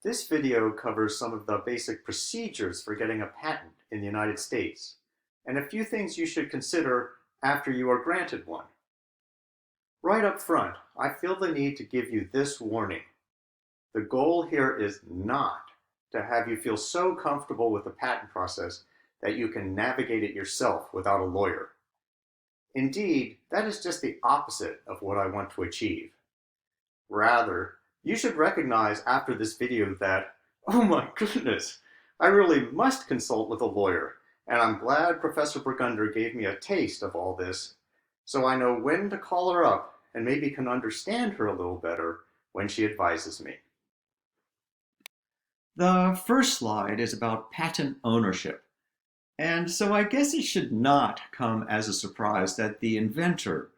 This video covers some of the basic procedures for getting a patent in the United States, and a few things you should consider after you are granted one. Right up front, I feel the need to give you this warning. The goal here is not to have you feel so comfortable with the patent process that you can navigate it yourself without a lawyer. Indeed, that is just the opposite of what I want to achieve. Rather, you should recognize after this video that, oh my goodness, I really must consult with a lawyer, and I'm glad Professor Burgunder gave me a taste of all this, so I know when to call her up and maybe can understand her a little better when she advises me. The first slide is about patent ownership. And so I guess it should not come as a surprise that the inventor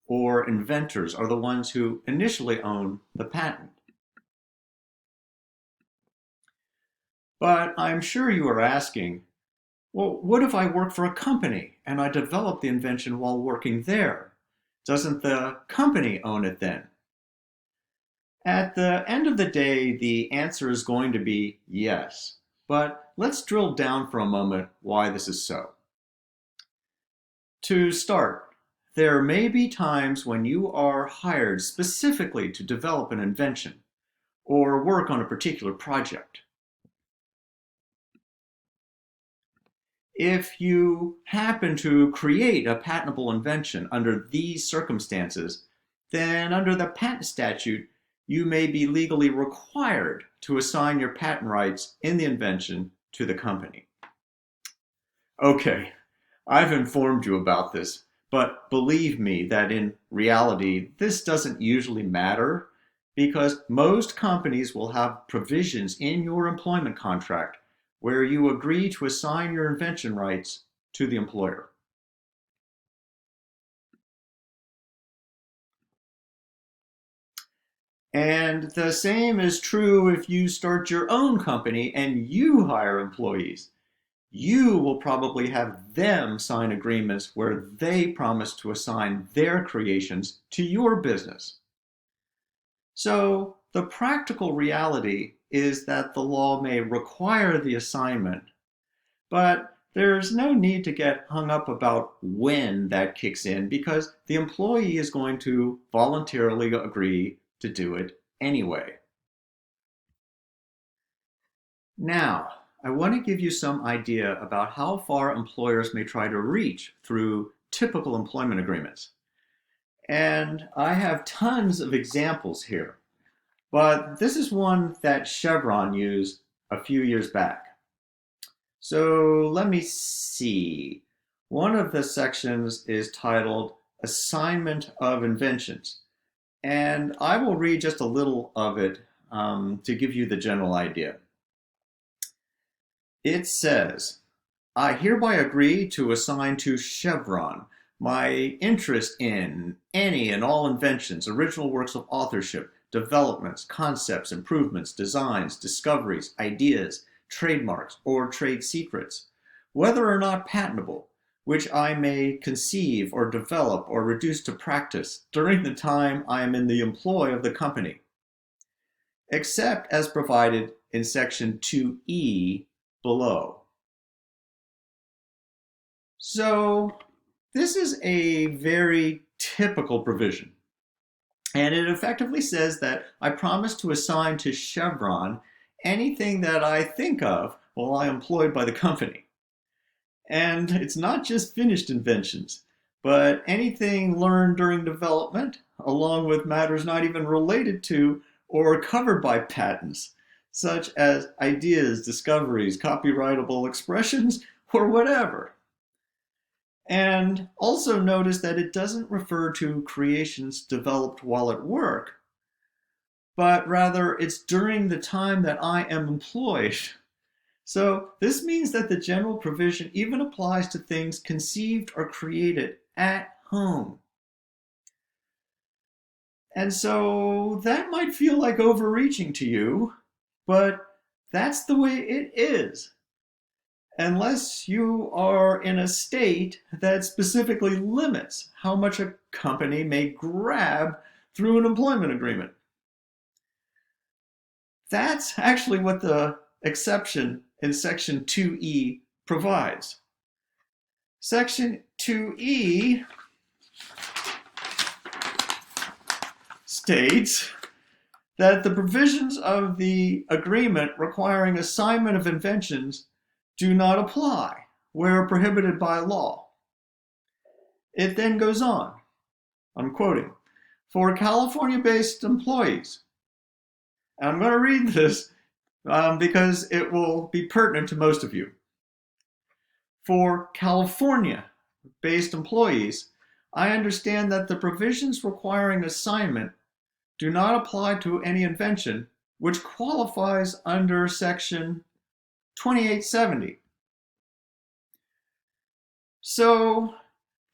or inventors are the ones who initially own the patent. But I'm sure you are asking, well, what if I work for a company and I develop the invention while working there? Doesn't the company own it then? At the end of the day, the answer is going to be yes. But let's drill down for a moment why this is so. To start, there may be times when you are hired specifically to develop an invention or work on a particular project. If you happen to create a patentable invention under these circumstances, then under the patent statute, you may be legally required to assign your patent rights in the invention to the company. Okay, I've informed you about this, but believe me that in reality, this doesn't usually matter because most companies will have provisions in your employment contract where you agree to assign your invention rights to the employer. And the same is true if you start your own company and you hire employees. You will probably have them sign agreements where they promise to assign their creations to your business. So the practical reality is that the law may require the assignment, but there's no need to get hung up about when that kicks in because the employee is going to voluntarily agree to do it anyway. Now, I want to give you some idea about how far employers may try to reach through typical employment agreements. And I have tons of examples here, but this is one that Chevron used a few years back. So let me see. One of the sections is titled Assignment of Inventions. And I will read just a little of it to give you the general idea. It says, I hereby agree to assign to Chevron my interest in any and all inventions, original works of authorship, developments, concepts, improvements, designs, discoveries, ideas, trademarks, or trade secrets, whether or not patentable, which I may conceive or develop or reduce to practice during the time I am in the employ of the company, except as provided in section 2E below. So this is a very typical provision, and it effectively says that I promise to assign to Chevron anything that I think of while I am employed by the company. And it's not just finished inventions, but anything learned during development, along with matters not even related to or covered by patents, such as ideas, discoveries, copyrightable expressions, or whatever. And also notice that it doesn't refer to creations developed while at work, but rather it's during the time that I am employed. So this means that the general provision even applies to things conceived or created at home. And so that might feel like overreaching to you, but that's the way it is. Unless you are in a state that specifically limits how much a company may grab through an employment agreement. That's actually what the exception in Section 2E provides. Section 2E states that the provisions of the agreement requiring assignment of inventions do not apply where prohibited by law. It then goes on, I'm quoting, for California-based employees. And I'm going to read this because it will be pertinent to most of you. For California-based employees, I understand that the provisions requiring assignment do not apply to any invention which qualifies under Section 2870. So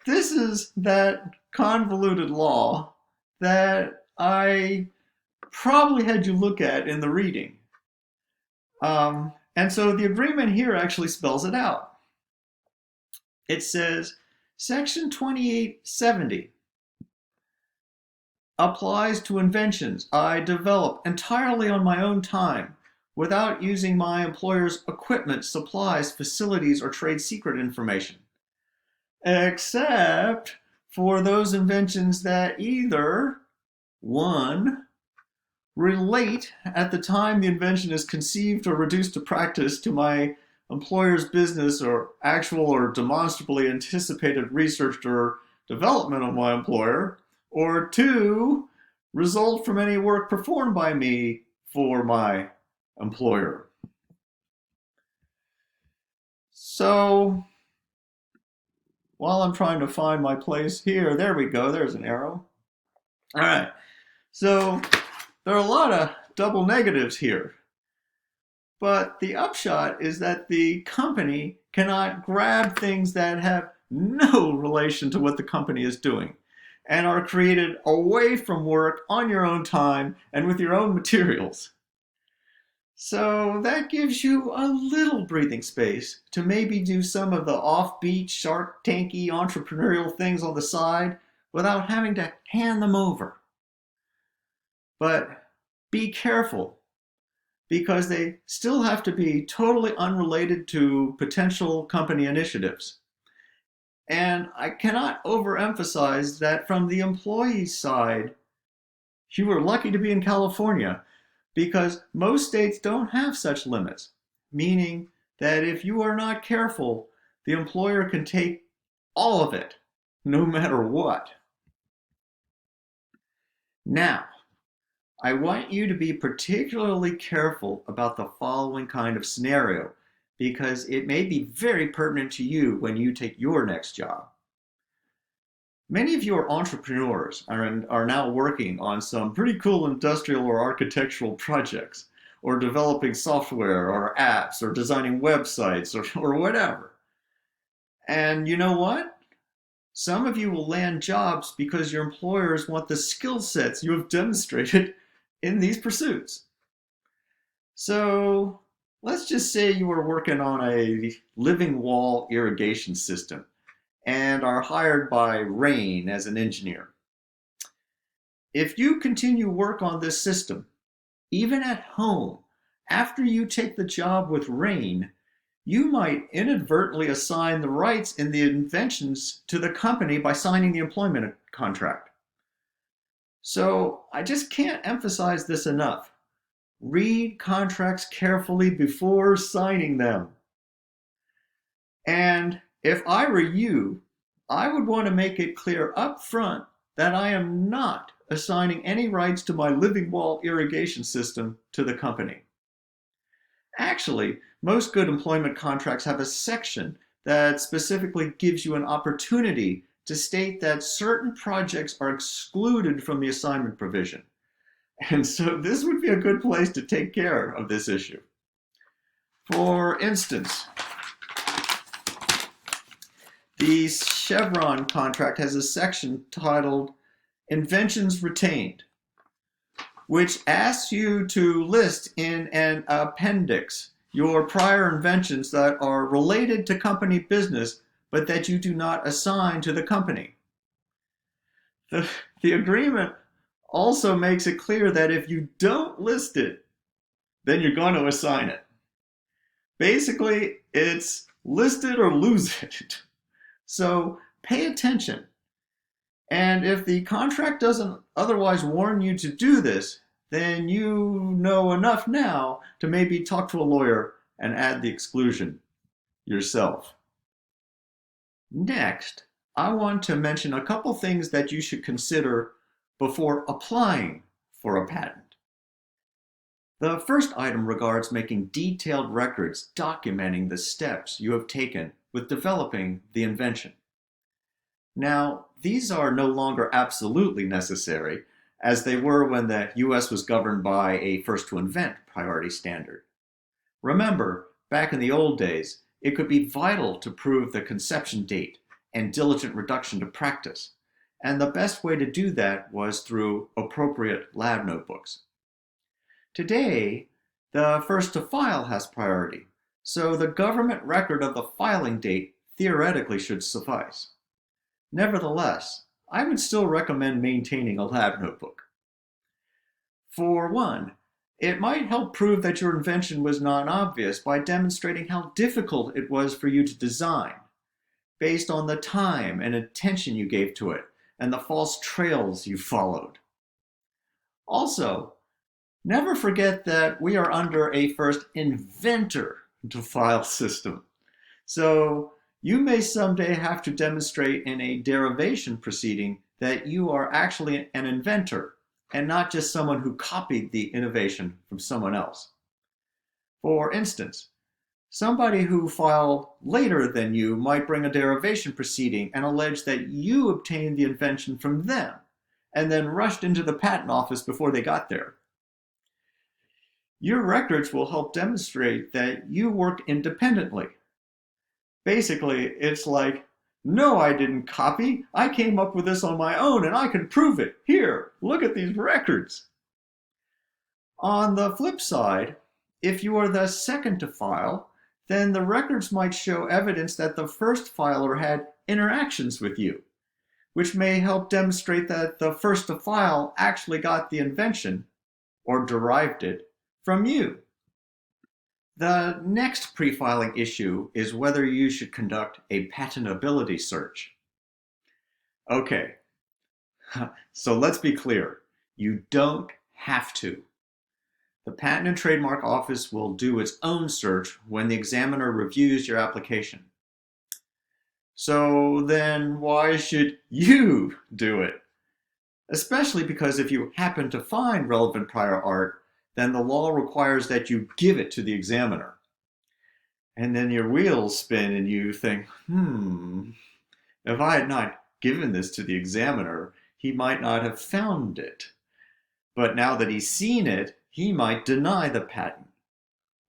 this is that convoluted law that I probably had you look at in the reading. And so the agreement here actually spells it out. It says Section 2870 applies to inventions I develop entirely on my own time without using my employer's equipment, supplies, facilities, or trade secret information, except for those inventions that either, one, relate at the time the invention is conceived or reduced to practice to my employer's business or actual or demonstrably anticipated research or development of my employer, or two, result from any work performed by me for my employer. So, while I'm trying to find my place here, there we go, there's an arrow. All right, so there are a lot of double negatives here. But the upshot is that the company cannot grab things that have no relation to what the company is doing and are created away from work on your own time and with your own materials. So that gives you a little breathing space to maybe do some of the offbeat, Shark Tanky entrepreneurial things on the side without having to hand them over. But be careful, because they still have to be totally unrelated to potential company initiatives. And I cannot overemphasize that from the employee's side, you were lucky to be in California, because most states don't have such limits, meaning that if you are not careful, the employer can take all of it, no matter what. Now, I want you to be particularly careful about the following kind of scenario, because it may be very pertinent to you when you take your next job. Many of you are entrepreneurs and are now working on some pretty cool industrial or architectural projects, or developing software or apps, or designing websites, or whatever. And you know what? Some of you will land jobs because your employers want the skill sets you have demonstrated in these pursuits. So let's just say you are working on a living wall irrigation system and are hired by Rain as an engineer. If you continue work on this system, even at home, after you take the job with Rain, you might inadvertently assign the rights in the inventions to the company by signing the employment contract. So I just can't emphasize this enough. Read contracts carefully before signing them. And if I were you, I would want to make it clear up front that I am not assigning any rights to my living wall irrigation system to the company. Actually, most good employment contracts have a section that specifically gives you an opportunity to state that certain projects are excluded from the assignment provision. And so this would be a good place to take care of this issue. For instance, the Chevron contract has a section titled Inventions Retained, which asks you to list in an appendix your prior inventions that are related to company business but that you do not assign to the company. The agreement also makes it clear that if you don't list it, then you're going to assign it. Basically, it's list it or lose it. So pay attention. And if the contract doesn't otherwise warn you to do this, then you know enough now to maybe talk to a lawyer and add the exclusion yourself. Next, I want to mention a couple things that you should consider before applying for a patent. The first item regards making detailed records documenting the steps you have taken with developing the invention. Now, these are no longer absolutely necessary, as they were when the US was governed by a first to invent priority standard. Remember, back in the old days, it could be vital to prove the conception date and diligent reduction to practice, and the best way to do that was through appropriate lab notebooks. Today, the first to file has priority, so the government record of the filing date theoretically should suffice. Nevertheless, I would still recommend maintaining a lab notebook. For one, it might help prove that your invention was non-obvious by demonstrating how difficult it was for you to design, based on the time and attention you gave to it and the false trails you followed. Also, never forget that we are under a first inventor to file system. So you may someday have to demonstrate in a derivation proceeding that you are actually an inventor and not just someone who copied the innovation from someone else. For instance, somebody who filed later than you might bring a derivation proceeding and allege that you obtained the invention from them and then rushed into the patent office before they got there. Your records will help demonstrate that you worked independently. Basically, it's like, no, I didn't copy. I came up with this on my own and I can prove it. Here, look at these records. On the flip side, if you are the second to file, then the records might show evidence that the first filer had interactions with you, which may help demonstrate that the first to file actually got the invention, or derived it, from you. The next pre-filing issue is whether you should conduct a patentability search. Okay, so let's be clear. You don't have to. The Patent and Trademark Office will do its own search when the examiner reviews your application. So then why should you do it? Especially because if you happen to find relevant prior art, then the law requires that you give it to the examiner. And then your wheels spin and you think, if I had not given this to the examiner, he might not have found it. But now that he's seen it, he might deny the patent,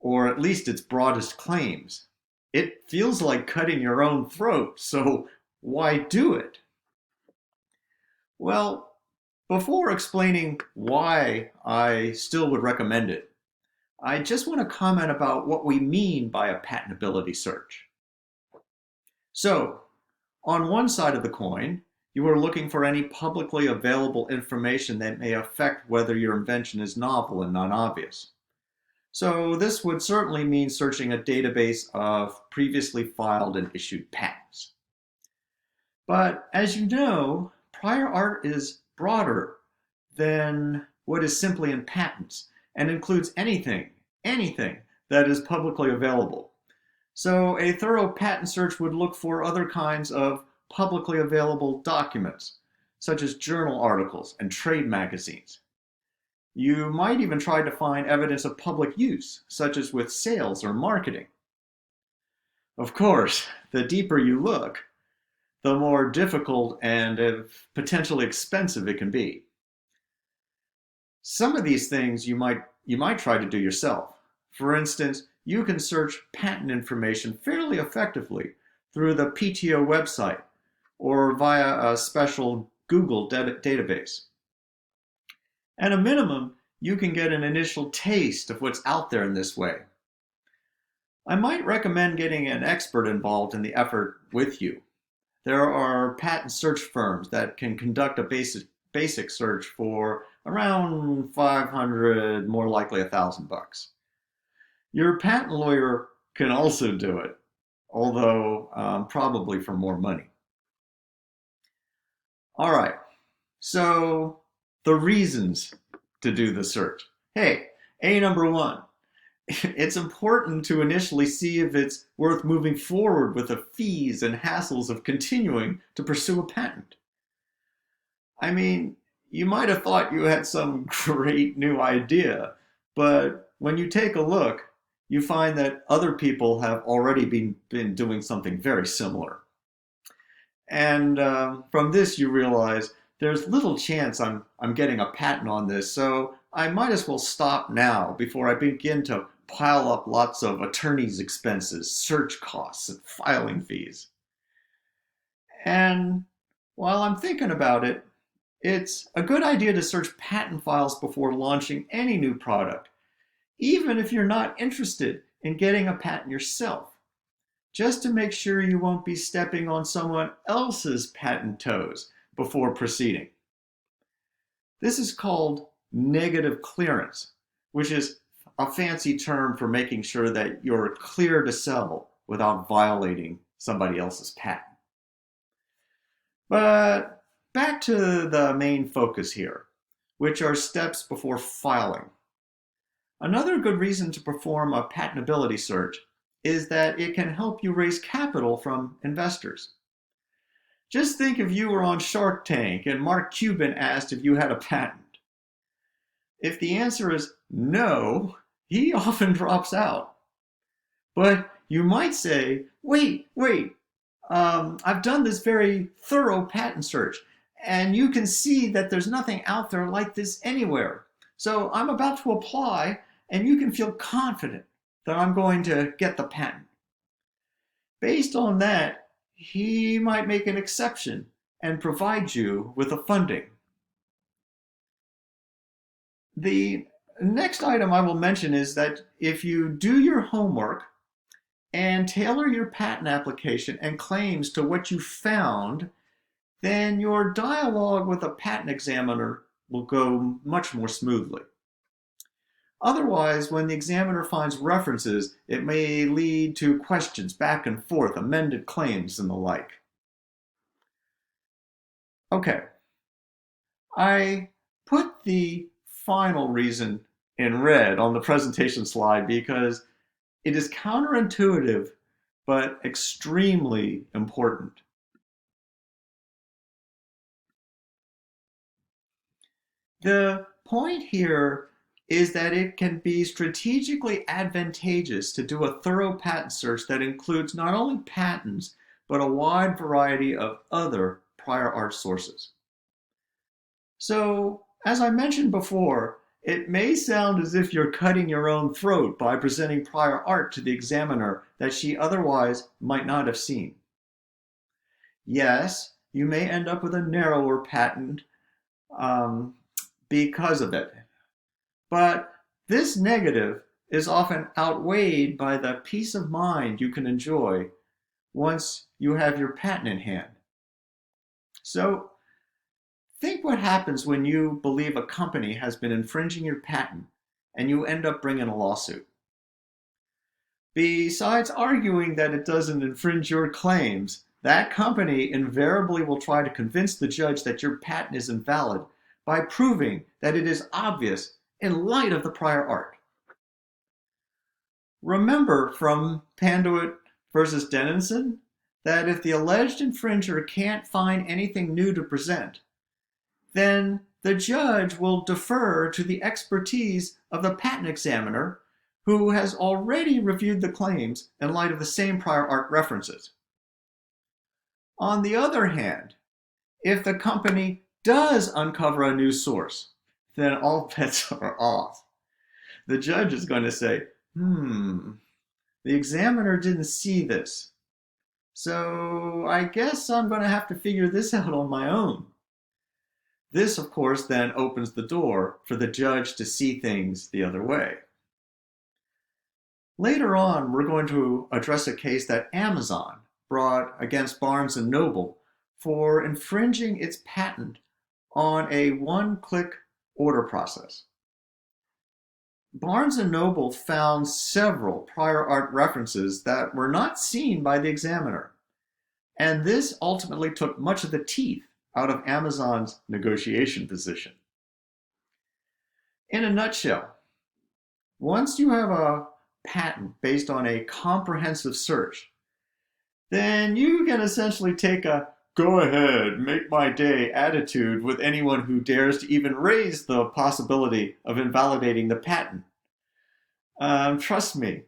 or at least its broadest claims. It feels like cutting your own throat, so why do it? Well, before explaining why I still would recommend it, I just want to comment about what we mean by a patentability search. So, on one side of the coin, you are looking for any publicly available information that may affect whether your invention is novel and non-obvious. So this would certainly mean searching a database of previously filed and issued patents. But as you know, prior art is broader than what is simply in patents and includes anything that is publicly available. So a thorough patent search would look for other kinds of publicly available documents, such as journal articles and trade magazines. You might even try to find evidence of public use, such as with sales or marketing. Of course, the deeper you look, the more difficult and potentially expensive it can be. Some of these things you might try to do yourself. For instance, you can search patent information fairly effectively through the PTO website or via a special Google database. At a minimum, you can get an initial taste of what's out there in this way. I might recommend getting an expert involved in the effort with you. There are patent search firms that can conduct a basic search for around $500, more likely $1,000. Your patent lawyer can also do it, although probably for more money. All right, so the reasons to do the search. Hey, A number one, it's important to initially see if it's worth moving forward with the fees and hassles of continuing to pursue a patent. I mean, you might have thought you had some great new idea, but when you take a look, you find that other people have already been doing something very similar. And from this, you realize there's little chance I'm getting a patent on this, so I might as well stop now before I begin to pile up lots of attorney's expenses, search costs, and filing fees. And while I'm thinking about it, it's a good idea to search patent files before launching any new product, even if you're not interested in getting a patent yourself, just to make sure you won't be stepping on someone else's patent toes before proceeding. This is called negative clearance, which is a fancy term for making sure that you're clear to sell without violating somebody else's patent. But back to the main focus here, which are steps before filing. Another good reason to perform a patentability search is that it can help you raise capital from investors. Just think if you were on Shark Tank and Mark Cuban asked if you had a patent. If the answer is no, he often drops out. But you might say, wait, I've done this very thorough patent search, and you can see that there's nothing out there like this anywhere. So I'm about to apply, and you can feel confident that I'm going to get the patent. Based on that, he might make an exception and provide you with the funding. The next item I will mention is that if you do your homework and tailor your patent application and claims to what you found, then your dialogue with a patent examiner will go much more smoothly. Otherwise, when the examiner finds references, it may lead to questions back and forth, amended claims, and the like. Okay, I put the final reason in red on the presentation slide because it is counterintuitive but extremely important. The point here is that it can be strategically advantageous to do a thorough patent search that includes not only patents, but a wide variety of other prior art sources. So, as I mentioned before, it may sound as if you're cutting your own throat by presenting prior art to the examiner that she otherwise might not have seen. Yes, you may end up with a narrower patent because of it. But this negative is often outweighed by the peace of mind you can enjoy once you have your patent in hand. So, think what happens when you believe a company has been infringing your patent and you end up bringing a lawsuit. Besides arguing that it doesn't infringe your claims, that company invariably will try to convince the judge that your patent is invalid by proving that it is obvious in light of the prior art. Remember from Panduit versus Dennison that if the alleged infringer can't find anything new to present, then the judge will defer to the expertise of the patent examiner who has already reviewed the claims in light of the same prior art references. On the other hand, if the company does uncover a new source, then all bets are off. The judge is going to say, the examiner didn't see this, so I guess I'm going to have to figure this out on my own. This, of course, then opens the door for the judge to see things the other way. Later on, we're going to address a case that Amazon brought against Barnes & Noble for infringing its patent on a one-click order process. Barnes and Noble found several prior art references that were not seen by the examiner, and this ultimately took much of the teeth out of Amazon's negotiation position. In a nutshell, once you have a patent based on a comprehensive search, then you can essentially take a go ahead, make my day attitude with anyone who dares to even raise the possibility of invalidating the patent. Trust me,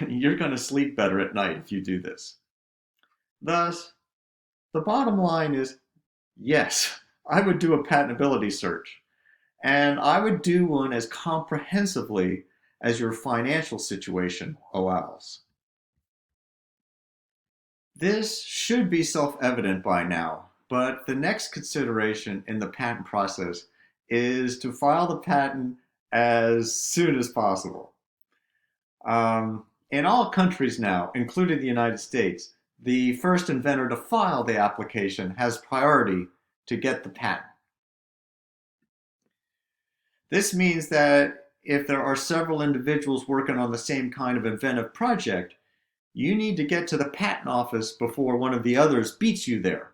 you're going to sleep better at night if you do this. Thus, the bottom line is yes, I would do a patentability search, and I would do one as comprehensively as your financial situation allows. This should be self-evident by now, but the next consideration in the patent process is to file the patent as soon as possible. In all countries now, including the United States, the first inventor to file the application has priority to get the patent. This means that if there are several individuals working on the same kind of inventive project, you need to get to the patent office before one of the others beats you there.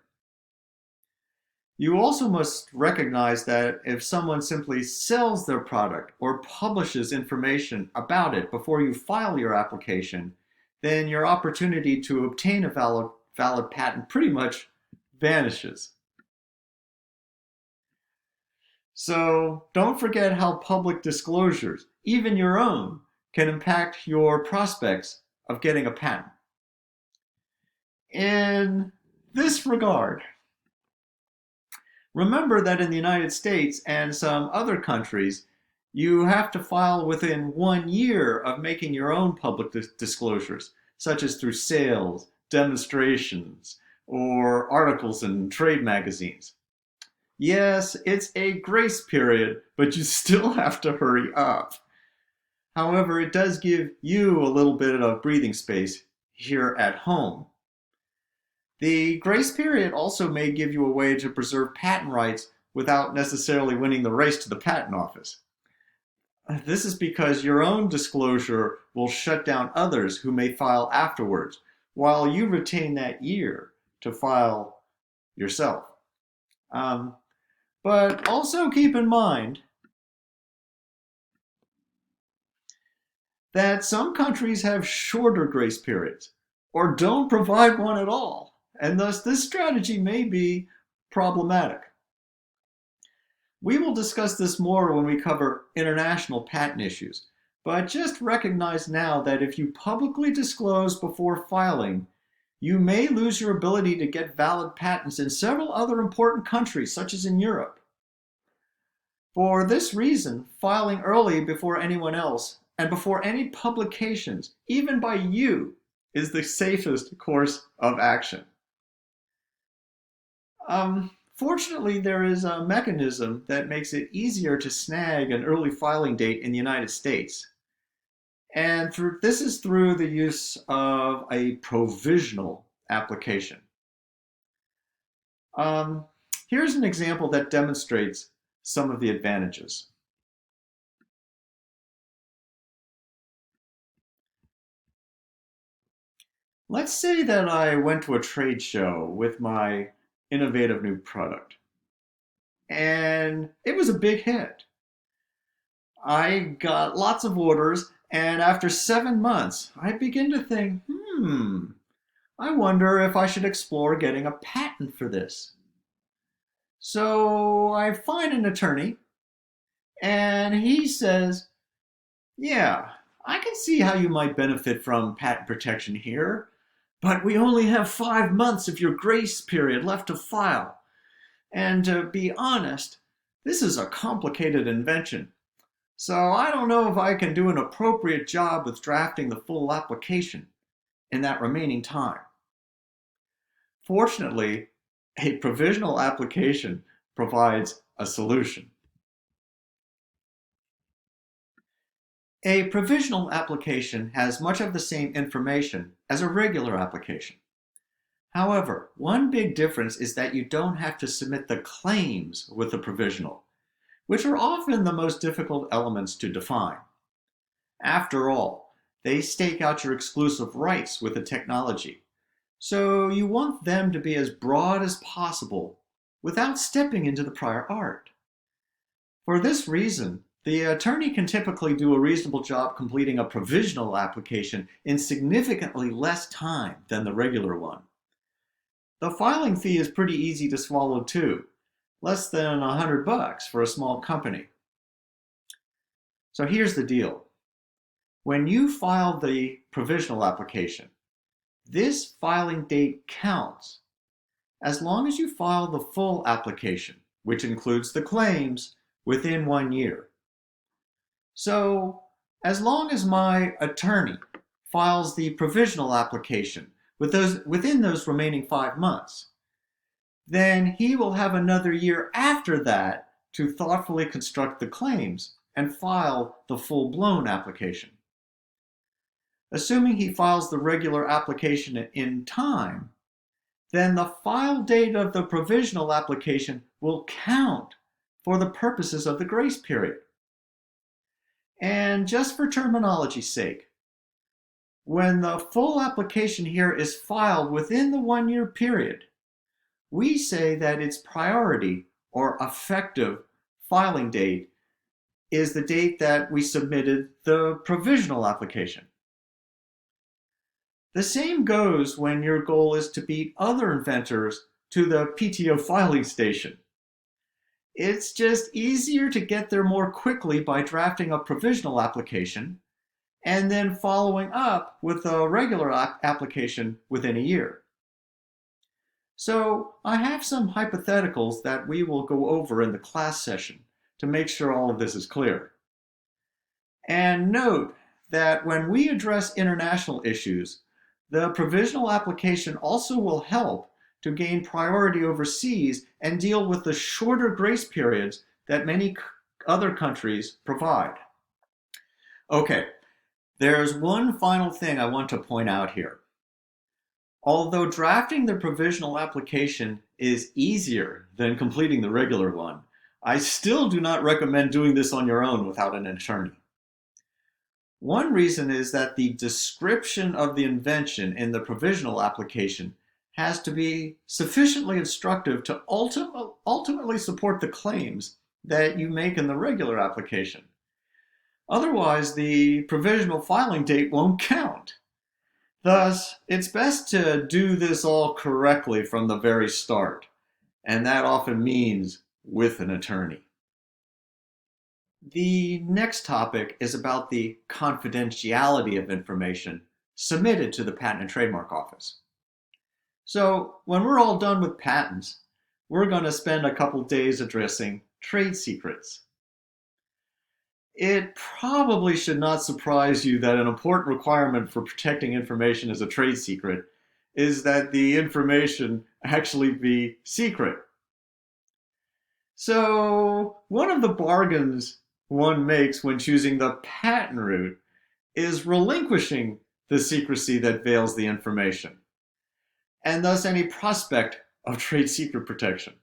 You also must recognize that if someone simply sells their product or publishes information about it before you file your application, then your opportunity to obtain a valid patent pretty much vanishes. So don't forget how public disclosures, even your own, can impact your prospects of getting a patent. In this regard, remember that in the United States and some other countries, you have to file within 1 year of making your own public disclosures, such as through sales, demonstrations, or articles in trade magazines. Yes, it's a grace period, but you still have to hurry up. However, it does give you a little bit of breathing space here at home. The grace period also may give you a way to preserve patent rights without necessarily winning the race to the patent office. This is because your own disclosure will shut down others who may file afterwards, while you retain that year to file yourself. But also keep in mind that some countries have shorter grace periods or don't provide one at all, and thus this strategy may be problematic. We will discuss this more when we cover international patent issues, but just recognize now that if you publicly disclose before filing, you may lose your ability to get valid patents in several other important countries, such as in Europe. For this reason, filing early before anyone else and before any publications, even by you, is the safest course of action. Fortunately, there is a mechanism that makes it easier to snag an early filing date in the United States. And this is through the use of a provisional application. Here's an example that demonstrates some of the advantages. Let's say that I went to a trade show with my innovative new product, and it was a big hit. I got lots of orders, and after 7 months, I begin to think, I wonder if I should explore getting a patent for this. So I find an attorney, and he says, yeah, I can see how you might benefit from patent protection here, but we only have 5 months of your grace period left to file. And to be honest, this is a complicated invention. So I don't know if I can do an appropriate job with drafting the full application in that remaining time. Fortunately, a provisional application provides a solution. A provisional application has much of the same information as a regular application. However, one big difference is that you don't have to submit the claims with the provisional, which are often the most difficult elements to define. After all, they stake out your exclusive rights with the technology. So you want them to be as broad as possible without stepping into the prior art. For this reason, the attorney can typically do a reasonable job completing a provisional application in significantly less time than the regular one. The filing fee is pretty easy to swallow too, less than $100 for a small company. So here's the deal. When you file the provisional application, this filing date counts as long as you file the full application, which includes the claims, within 1 year. So, as long as my attorney files the provisional application within those remaining 5 months, then he will have another year after that to thoughtfully construct the claims and file the full-blown application. Assuming he files the regular application in time, then the file date of the provisional application will count for the purposes of the grace period. And just for terminology's sake, when the full application here is filed within the 1 year period, we say that its priority or effective filing date is the date that we submitted the provisional application. The same goes when your goal is to beat other inventors to the PTO filing station. It's just easier to get there more quickly by drafting a provisional application and then following up with a regular application within a year. So I have some hypotheticals that we will go over in the class session to make sure all of this is clear. And note that when we address international issues, the provisional application also will help to gain priority overseas and deal with the shorter grace periods that many other countries provide. Okay, there's one final thing I want to point out here. Although drafting the provisional application is easier than completing the regular one, I still do not recommend doing this on your own without an attorney. One reason is that the description of the invention in the provisional application has to be sufficiently instructive to ultimately support the claims that you make in the regular application. Otherwise, the provisional filing date won't count. Thus, it's best to do this all correctly from the very start, and that often means with an attorney. The next topic is about the confidentiality of information submitted to the Patent and Trademark Office. So, when we're all done with patents, we're going to spend a couple days addressing trade secrets. It probably should not surprise you that an important requirement for protecting information as a trade secret is that the information actually be secret. So, one of the bargains one makes when choosing the patent route is relinquishing the secrecy that veils the information, and thus any prospect of trade secret protection.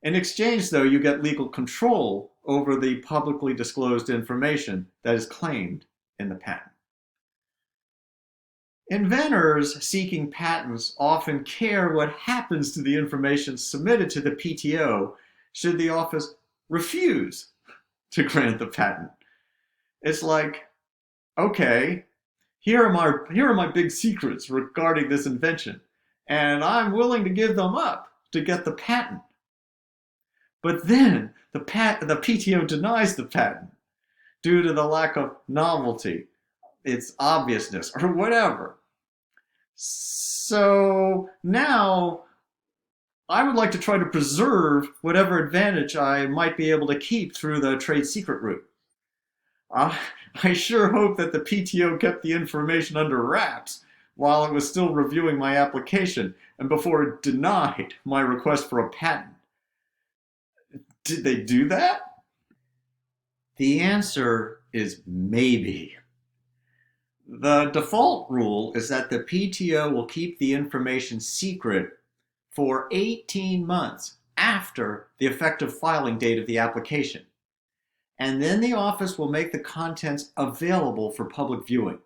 In exchange, though, you get legal control over the publicly disclosed information that is claimed in the patent. Inventors seeking patents often care what happens to the information submitted to the PTO should the office refuse to grant the patent. It's like, okay, here are my big secrets regarding this invention, and I'm willing to give them up to get the patent. But then the PTO denies the patent due to the lack of novelty, its obviousness, or whatever. So now I would like to try to preserve whatever advantage I might be able to keep through the trade secret route. I sure hope that the PTO kept the information under wraps while it was still reviewing my application and before it denied my request for a patent. Did they do that? The answer is maybe. The default rule is that the PTO will keep the information secret for 18 months after the effective filing date of the application. and then the office will make the contents available for public viewing.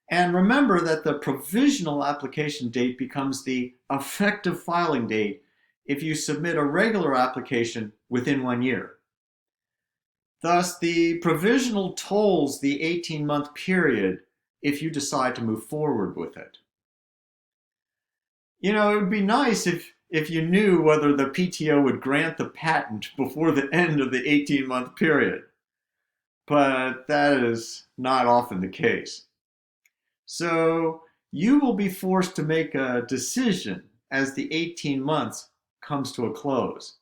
And remember that the provisional application date becomes the effective filing date if you submit a regular application within 1 year. Thus, the provisional tolls the 18-month period if you decide to move forward with it. You know, it would be nice if you knew whether the PTO would grant the patent before the end of the 18-month period, but that is not often the case. So you will be forced to make a decision as the 18 months comes to a close.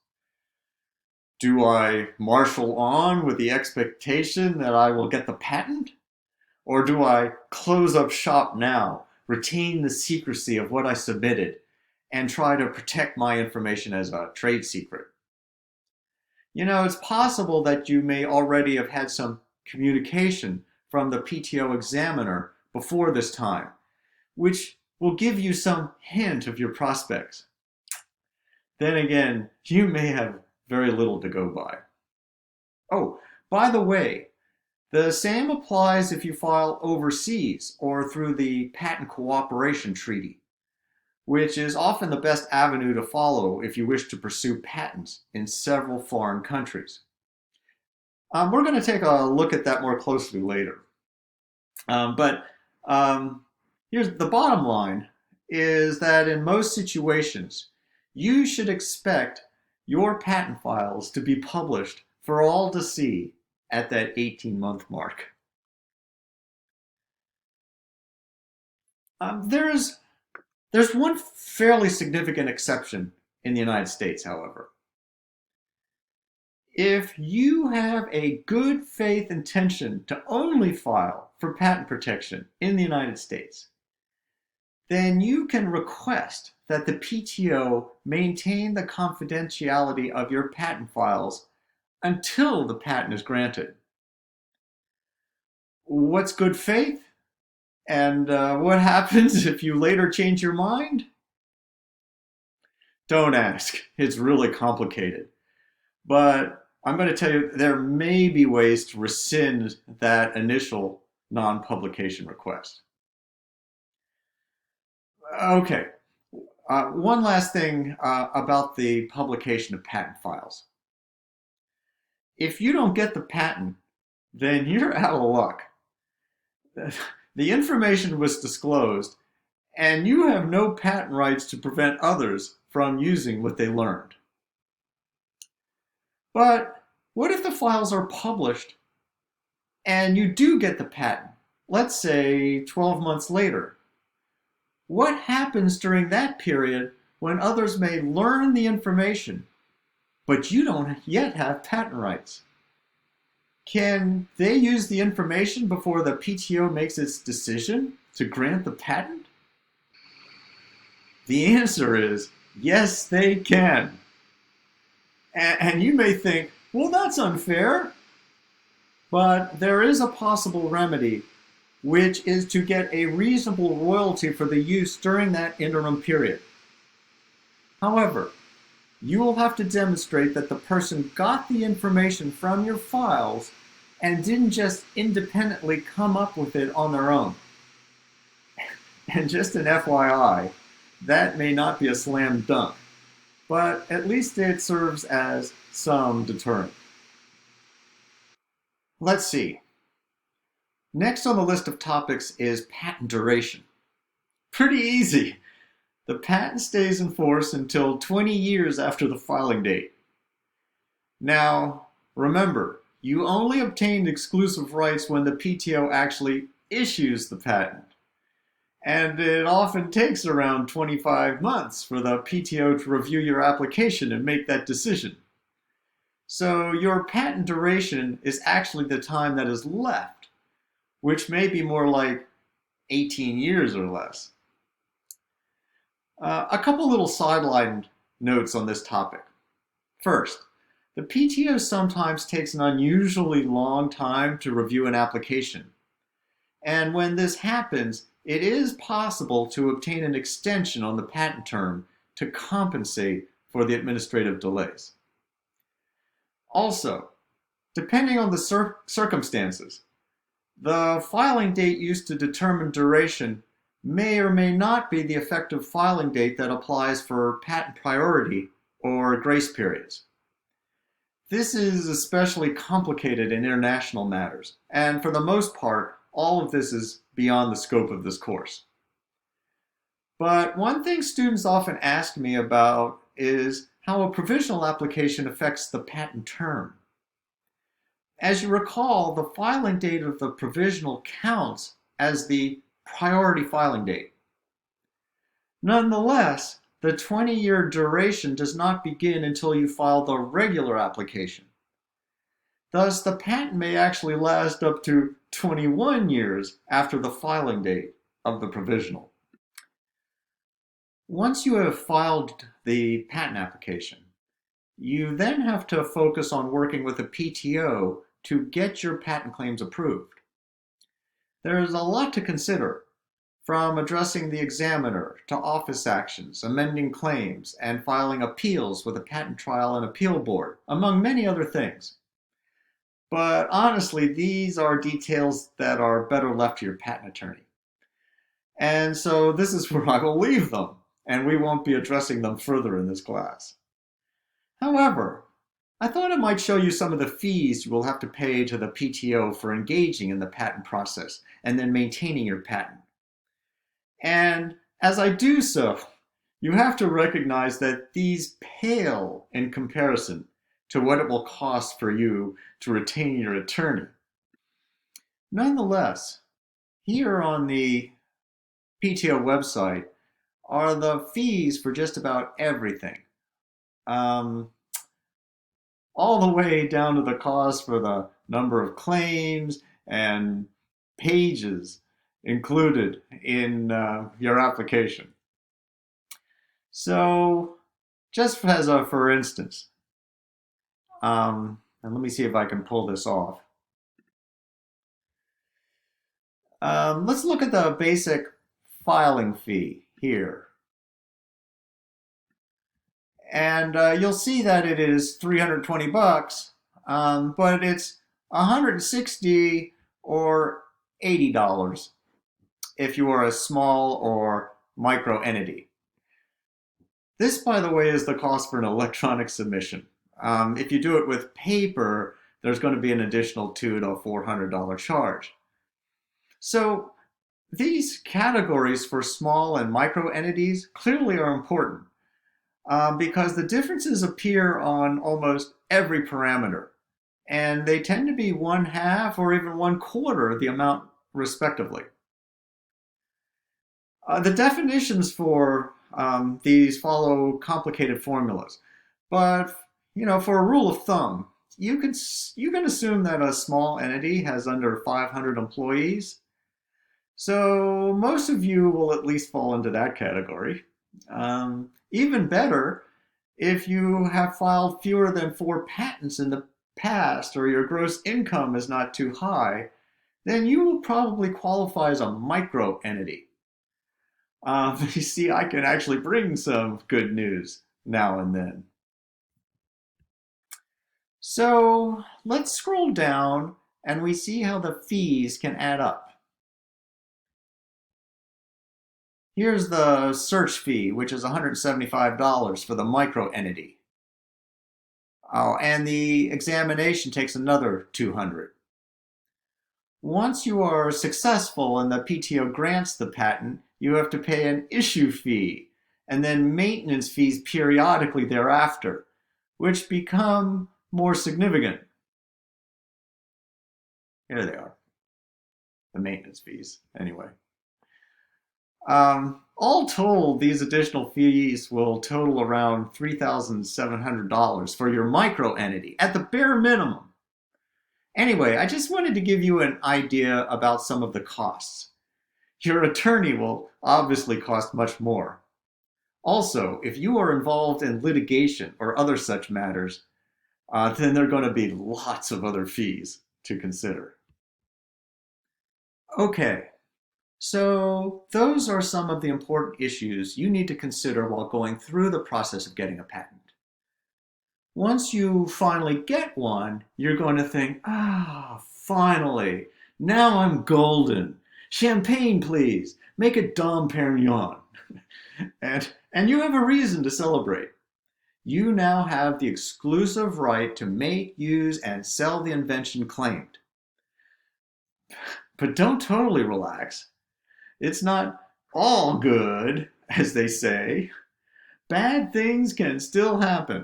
Do I marshal on with the expectation that I will get the patent? Or do I close up shop now, retain the secrecy of what I submitted, and try to protect my information as a trade secret? You know, it's possible that you may already have had some communication from the PTO examiner before this time, which will give you some hint of your prospects. Then again, you may have very little to go by. Oh, by the way, the same applies if you file overseas or through the Patent Cooperation Treaty, which is often the best avenue to follow if you wish to pursue patents in several foreign countries. We're going to take a look at that more closely later. Here's the bottom line is that in most situations, you should expect your patent files to be published for all to see at that 18-month mark. There's one fairly significant exception in the United States, however. If you have a good faith intention to only file for patent protection in the United States, then you can request that the PTO maintain the confidentiality of your patent files until the patent is granted. What's good faith? And what happens if you later change your mind? Don't ask. It's really complicated. But I'm going to tell you there may be ways to rescind that initial non-publication request. Okay. One last thing about the publication of patent files. If you don't get the patent, then you're out of luck. The information was disclosed, and you have no patent rights to prevent others from using what they learned. But what if the files are published and you do get the patent, let's say 12 months later? What happens during that period when others may learn the information, but you don't yet have patent rights? Can they use the information before the PTO makes its decision to grant the patent? The answer is yes, they can. And you may think, well, that's unfair. But there is a possible remedy, which is to get a reasonable royalty for the use during that interim period. However, you will have to demonstrate that the person got the information from your files and didn't just independently come up with it on their own. And just an FYI, that may not be a slam dunk, but at least it serves as some deterrent. Let's see. Next on the list of topics is patent duration. Pretty easy. The patent stays in force until 20 years after the filing date. Now, remember, you only obtained exclusive rights when the PTO actually issues the patent. And it often takes around 25 months for the PTO to review your application and make that decision. So your patent duration is actually the time that is left, which may be more like 18 years or less. A couple little sideline notes on this topic. First, the PTO sometimes takes an unusually long time to review an application. And when this happens, it is possible to obtain an extension on the patent term to compensate for the administrative delays. Also, Depending on the circumstances, the filing date used to determine duration may or may not be the effective filing date that applies for patent priority or grace periods. This is especially complicated in international matters, and for the most part, all of this is beyond the scope of this course. But one thing students often ask me about is how a provisional application affects the patent term. As you recall, the filing date of the provisional counts as the priority filing date. Nonetheless, the 20-year duration does not begin until you file the regular application. Thus, the patent may actually last up to 21 years after the filing date of the provisional. Once you have filed the patent application, you then have to focus on working with a PTO to get your patent claims approved. There is a lot to consider, from addressing the examiner to office actions, amending claims, and filing appeals with a patent trial and appeal board, among many other things. But honestly, these are details that are better left to your patent attorney. And so this is where I will leave them, and we won't be addressing them further in this class. However, I thought I might show you some of the fees you will have to pay to the PTO for engaging in the patent process and then maintaining your patent. And as I do so, you have to recognize that these pale in comparison to what it will cost for you to retain your attorney. Nonetheless, here on the PTO website are the fees for just about everything. All the way down to the cost for the number of claims and pages included in your application. So, just as a for instance, and let me see if I can pull this off. Let's look at the basic filing fee here. And you'll see that it is $320, but it's $160 or $80 if you are a small or micro entity. This, by the way, is the cost for an electronic submission. If you do it with paper, there's going to be an additional $200 to $400 charge. So these categories for small and micro entities clearly are important. Because the differences appear on almost every parameter, and they tend to be 1/2 or even 1/4 the amount respectively. The definitions for these follow complicated formulas, but for a rule of thumb, you can assume that a small entity has under 500 employees. So most of you will at least fall into that category. Even better, if you have filed fewer than 4 patents in the past or your gross income is not too high, then you will probably qualify as a micro entity. You see, I can actually bring some good news now and then. So let's scroll down and we see how the fees can add up. Here's the search fee, which is $175 for the micro entity. Oh, and the examination takes another $200. Once you are successful and the PTO grants the patent, you have to pay an issue fee and then maintenance fees periodically thereafter, which become more significant. Here they are, the maintenance fees, anyway. All told, these additional fees will total around $3,700 for your micro entity at the bare minimum. Anyway, I just wanted to give you an idea about some of the costs. Your attorney will obviously cost much more. Also, if you are involved in litigation or other such matters, then there are going to be lots of other fees to consider. Okay. So those are some of the important issues you need to consider while going through the process of getting a patent. Once you finally get one, you're going to think, finally, now I'm golden. Champagne, please. Make it Dom Perignon. and you have a reason to celebrate. You now have the exclusive right to make, use, and sell the invention claimed. But don't totally relax. It's not all good, as they say. Bad things can still happen.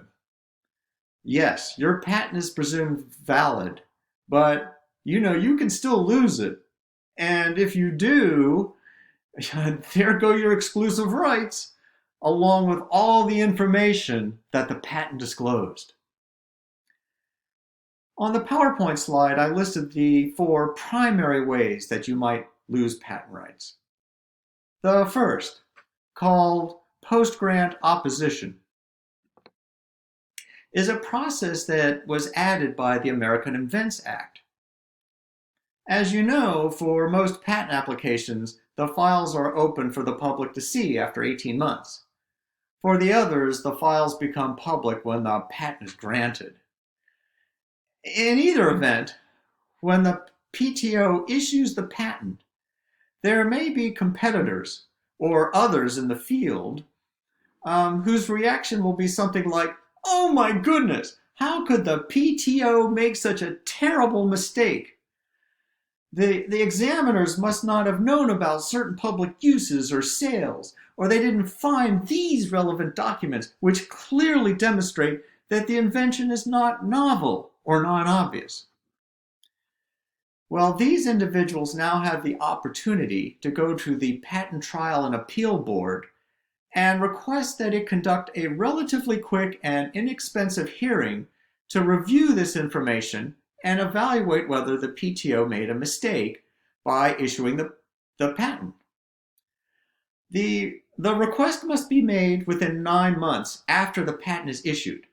Yes, your patent is presumed valid, but you can still lose it. And if you do, there go your exclusive rights, along with all the information that the patent disclosed. On the PowerPoint slide, I listed the 4 primary ways that you might lose patent rights. The first, called post-grant opposition, is a process that was added by the American Invents Act. As you know, for most patent applications, the files are open for the public to see after 18 months. For the others, the files become public when the patent is granted. In either event, when the PTO issues the patent, there may be competitors or others in the field whose reaction will be something like, "Oh my goodness, how could the PTO make such a terrible mistake? The examiners must not have known about certain public uses or sales, or they didn't find these relevant documents which clearly demonstrate that the invention is not novel or non-obvious." Well, these individuals now have the opportunity to go to the Patent Trial and Appeal Board and request that it conduct a relatively quick and inexpensive hearing to review this information and evaluate whether the PTO made a mistake by issuing the patent. The request must be made within 9 months after the patent is issued,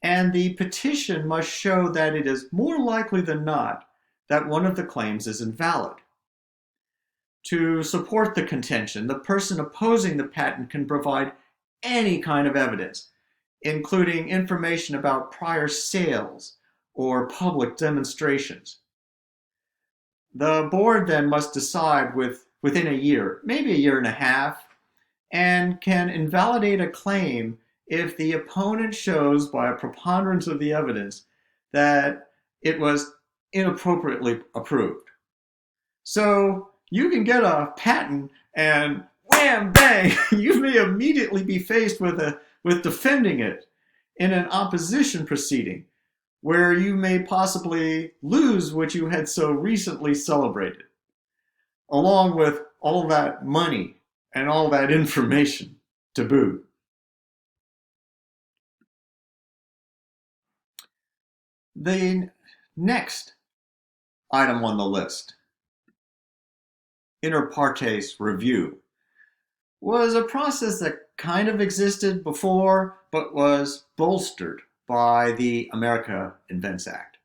and the petition must show that it is more likely than not that one of the claims is invalid. To support the contention, the person opposing the patent can provide any kind of evidence, including information about prior sales or public demonstrations. The board then must decide within a year, maybe a year and a half, and can invalidate a claim if the opponent shows by a preponderance of the evidence that it was inappropriately approved. So you can get a patent and wham, bang, you may immediately be faced with defending it in an opposition proceeding where you may possibly lose what you had so recently celebrated, along with all that money and all that information to boot. The next item on the list, inter partes review, was a process that kind of existed before but was bolstered by the American Invents Act.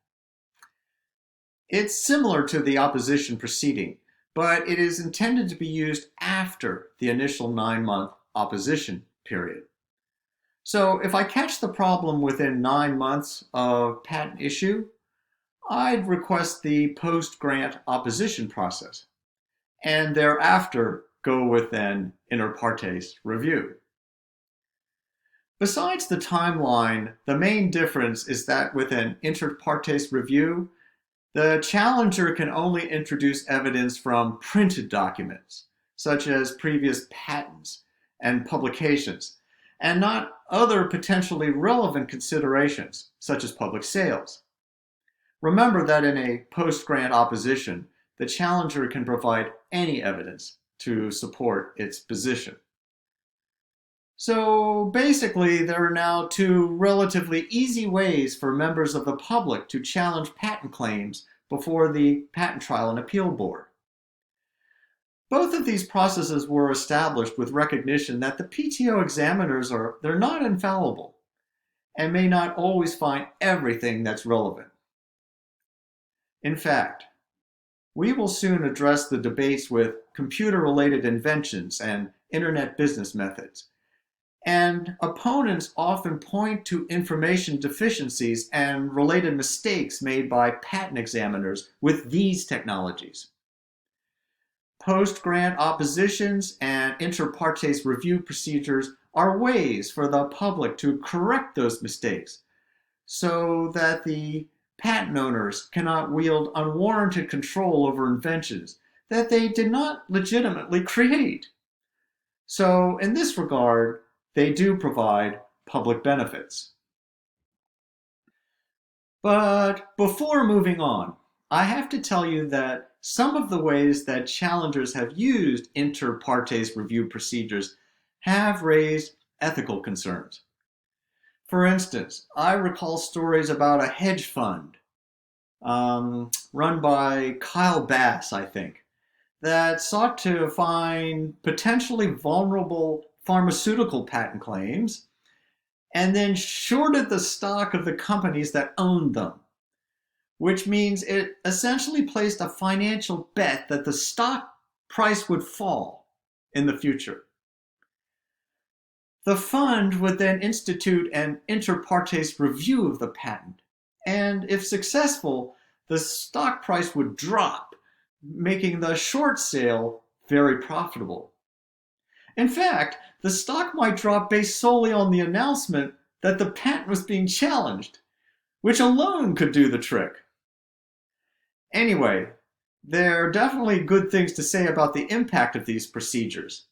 It's similar to the opposition proceeding, but it is intended to be used after the initial 9-month opposition period. So if I catch the problem within 9 months of patent issue, I'd request the post-grant opposition process, and thereafter go with an inter partes review. Besides the timeline, the main difference is that with an inter partes review, the challenger can only introduce evidence from printed documents, such as previous patents and publications, and not other potentially relevant considerations, such as public sales. Remember that in a post-grant opposition, the challenger can provide any evidence to support its position. So basically, there are now 2 relatively easy ways for members of the public to challenge patent claims before the Patent Trial and Appeal Board. Both of these processes were established with recognition that the PTO examiners they're not infallible and may not always find everything that's relevant. In fact, we will soon address the debates with computer-related inventions and internet business methods, And opponents often point to information deficiencies and related mistakes made by patent examiners with these technologies. Post-grant oppositions and inter partes review procedures are ways for the public to correct those mistakes so that the patent owners cannot wield unwarranted control over inventions that they did not legitimately create. So, in this regard, they do provide public benefits. But before moving on, I have to tell you that some of the ways that challengers have used inter partes review procedures have raised ethical concerns. For instance, I recall stories about a hedge fund run by Kyle Bass, I think, that sought to find potentially vulnerable pharmaceutical patent claims and then shorted the stock of the companies that owned them, which means it essentially placed a financial bet that the stock price would fall in the future. The fund would then institute an inter partes review of the patent, and if successful, the stock price would drop, making the short sale very profitable. In fact, the stock might drop based solely on the announcement that the patent was being challenged, which alone could do the trick. Anyway, there are definitely good things to say about the impact of these procedures,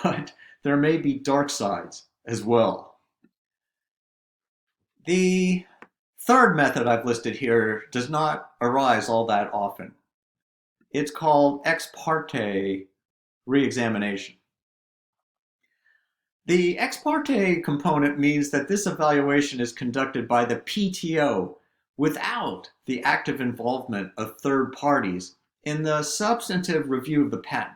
but there may be dark sides as well. The third method I've listed here does not arise all that often. It's called ex parte reexamination. The ex parte component means that this evaluation is conducted by the PTO without the active involvement of third parties in the substantive review of the patent.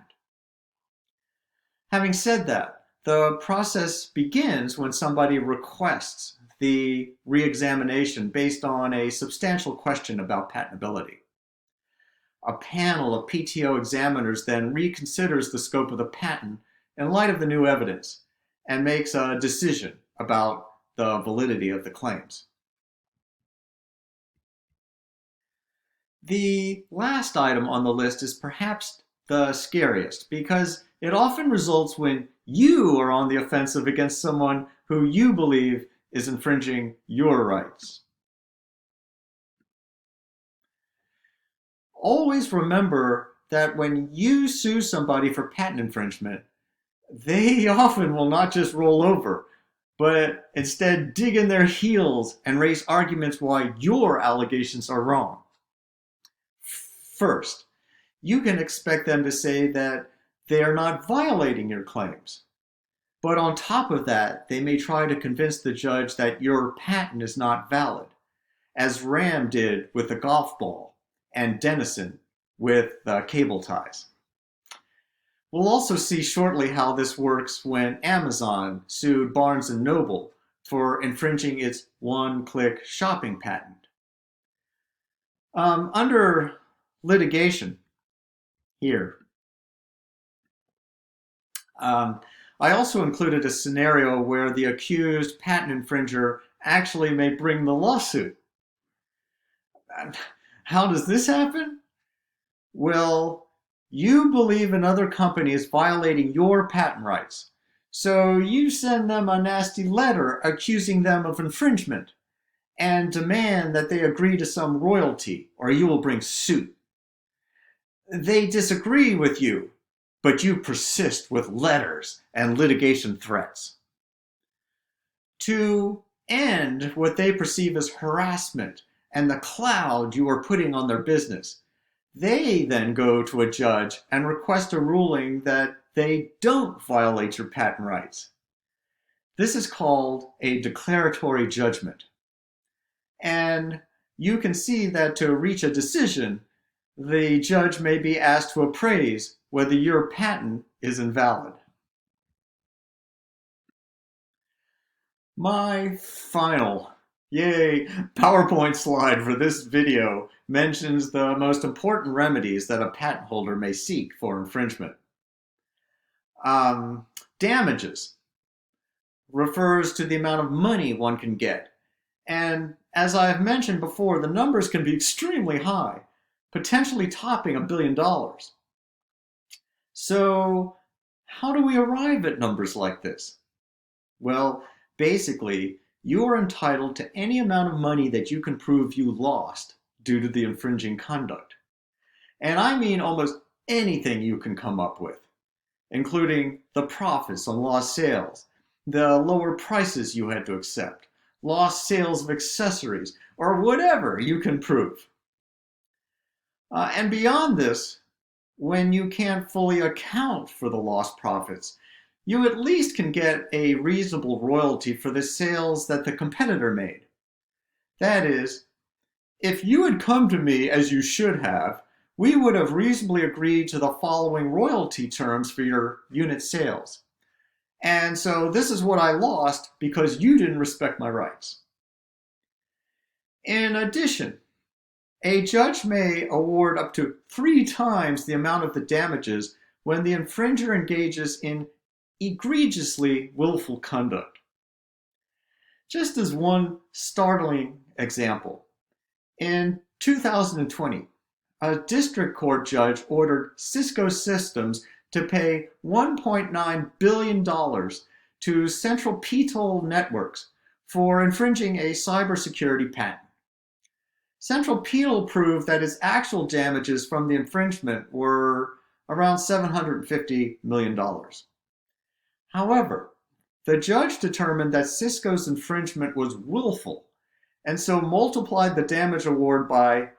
Having said that, the process begins when somebody requests the reexamination based on a substantial question about patentability. A panel of PTO examiners then reconsiders the scope of the patent in light of the new evidence and makes a decision about the validity of the claims. The last item on the list is perhaps the scariest because it often results when you are on the offensive against someone who you believe is infringing your rights. Always remember that when you sue somebody for patent infringement, they often will not just roll over, but instead dig in their heels and raise arguments why your allegations are wrong. First, you can expect them to say that they are not violating your claims. But on top of that, they may try to convince the judge that your patent is not valid, as Ram did with the golf ball and Dennison with the cable ties. We'll also see shortly how this works when Amazon sued Barnes & Noble for infringing its one-click shopping patent. Under litigation here, I also included a scenario where the accused patent infringer actually may bring the lawsuit. How does this happen? Well, you believe another company is violating your patent rights, so you send them a nasty letter accusing them of infringement and demand that they agree to some royalty or you will bring suit. They disagree with you, but you persist with letters and litigation threats. To end what they perceive as harassment and the cloud you are putting on their business, they then go to a judge and request a ruling that they don't violate your patent rights. This is called a declaratory judgment. And you can see that to reach a decision, the judge may be asked to appraise whether your patent is invalid. My final, PowerPoint slide for this video mentions the most important remedies that a patent holder may seek for infringement. Damages. refers to the amount of money one can get. And as I have mentioned before, the numbers can be extremely high, potentially topping $1 billion. So, how do we arrive at numbers like this? Well, basically, you are entitled to any amount of money that you can prove you lost due to the infringing conduct. And I mean almost anything you can come up with, including the profits on lost sales, the lower prices you had to accept, lost sales of accessories, or whatever you can prove. And beyond this, when you can't fully account for the lost profits, you at least can get a reasonable royalty for the sales that the competitor made. That is, if you had come to me as you should have, we would have reasonably agreed to the following royalty terms for your unit sales. And so this is what I lost because you didn't respect my rights. In addition, a judge may award up to 3 times the amount of the damages when the infringer engages in egregiously willful conduct. Just as one startling example, in 2020, a district court judge ordered Cisco Systems to pay $1.9 billion to Central P-toll Networks for infringing a cybersecurity patent. Central P-toll proved that its actual damages from the infringement were around $750 million. However, the judge determined that Cisco's infringement was willful, and so multiplied the damage award by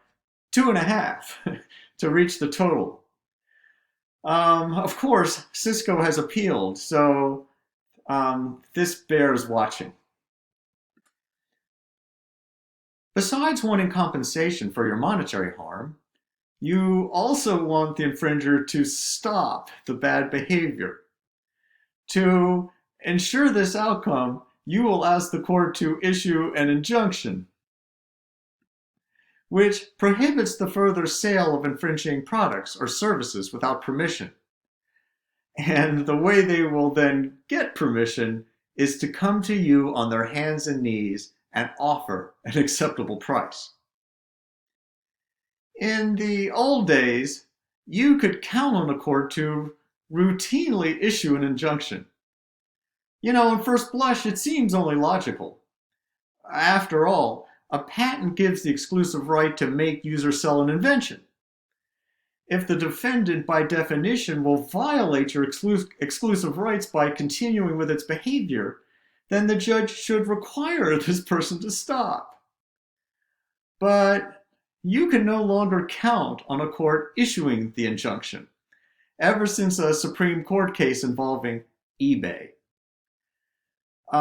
2.5 to reach the total. Of course, Cisco has appealed, so this bears watching. Besides wanting compensation for your monetary harm, you also want the infringer to stop the bad behavior. To ensure this outcome, you will ask the court to issue an injunction, which prohibits the further sale of infringing products or services without permission. And the way they will then get permission is to come to you on their hands and knees and offer an acceptable price. In the old days, you could count on a court to routinely issue an injunction. On first blush, it seems only logical. After all, a patent gives the exclusive right to make, use, or sell an invention. If the defendant, by definition, will violate your exclusive rights by continuing with its behavior, then the judge should require this person to stop. But you can no longer count on a court issuing the injunction, ever since a Supreme Court case involving eBay.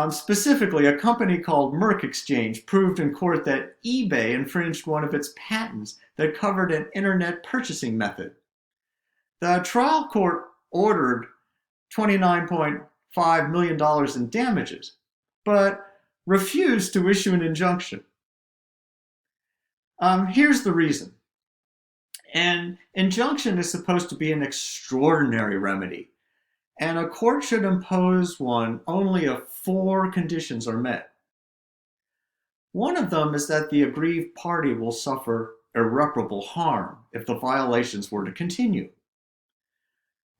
Specifically, a company called Merck Exchange proved in court that eBay infringed one of its patents that covered an internet purchasing method. The trial court ordered $29.5 million in damages, but refused to issue an injunction. Here's the reason. An injunction is supposed to be an extraordinary remedy, and a court should impose one only if 4 conditions are met. One of them is that the aggrieved party will suffer irreparable harm if the violations were to continue.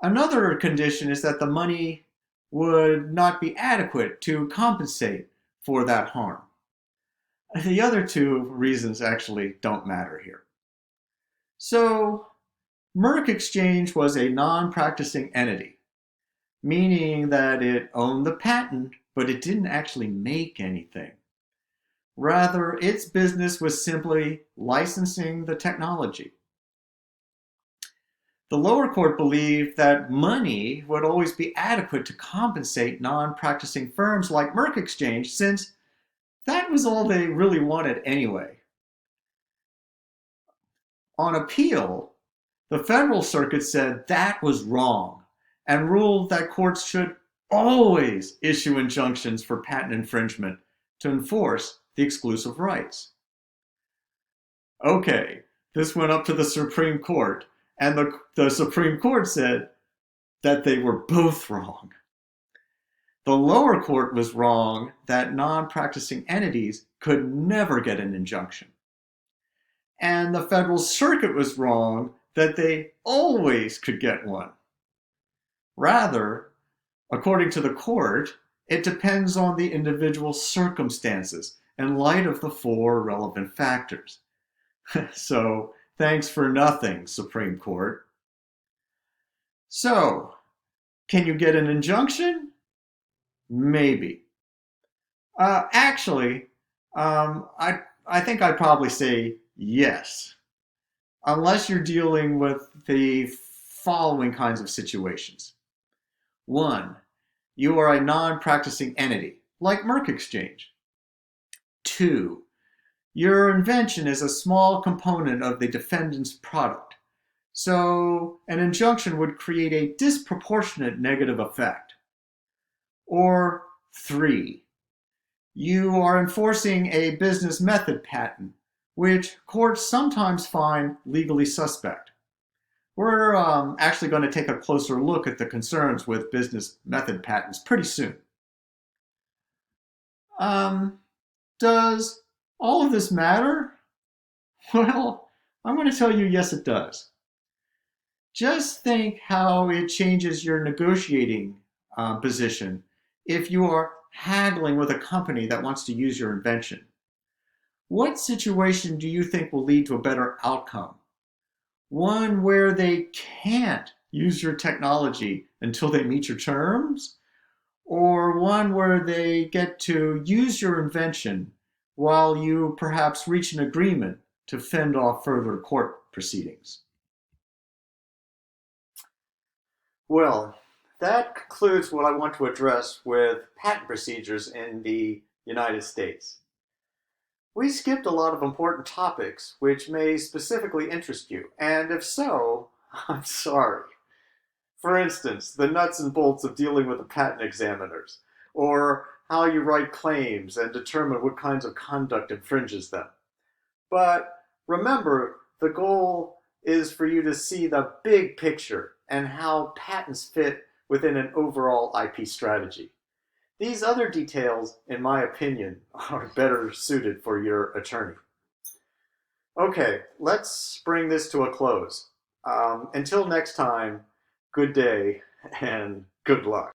Another condition is that the money would not be adequate to compensate for that harm. The other 2 reasons actually don't matter here. So, Merck Exchange was a non-practicing entity, meaning that it owned the patent, but it didn't actually make anything. Rather, its business was simply licensing the technology. The lower court believed that money would always be adequate to compensate non-practicing firms like Merck Exchange, since that was all they really wanted anyway. On appeal, the Federal Circuit said that was wrong and ruled that courts should always issue injunctions for patent infringement to enforce the exclusive rights. Okay, this went up to the Supreme Court, and the Supreme Court said that they were both wrong. The lower court was wrong that non-practicing entities could never get an injunction. And the Federal Circuit was wrong that they always could get one. Rather, according to the court, it depends on the individual circumstances in light of the four relevant factors. So, thanks for nothing, Supreme Court. So, can you get an injunction? Maybe. Actually, I think I'd probably say yes, unless you're dealing with the following kinds of situations. One, you are a non-practicing entity, like Merck Exchange. Two, your invention is a small component of the defendant's product, so an injunction would create a disproportionate negative effect. Or three, you are enforcing a business method patent, which courts sometimes find legally suspect. We're actually going to take a closer look at the concerns with business method patents pretty soon. Does all of this matter? Well, I'm going to tell you yes, it does. Just think how it changes your negotiating position if you are haggling with a company that wants to use your invention. What situation do you think will lead to a better outcome? One where they can't use your technology until they meet your terms? Or one where they get to use your invention while you perhaps reach an agreement to fend off further court proceedings? Well, that concludes what I want to address with patent procedures in the United States. We skipped a lot of important topics which may specifically interest you, and if so, I'm sorry. For instance, the nuts and bolts of dealing with the patent examiners, or how you write claims and determine what kinds of conduct infringes them. But remember, the goal is for you to see the big picture and how patents fit within an overall IP strategy. These other details, in my opinion, are better suited for your attorney. Okay, let's bring this to a close. Until next time, good day and good luck.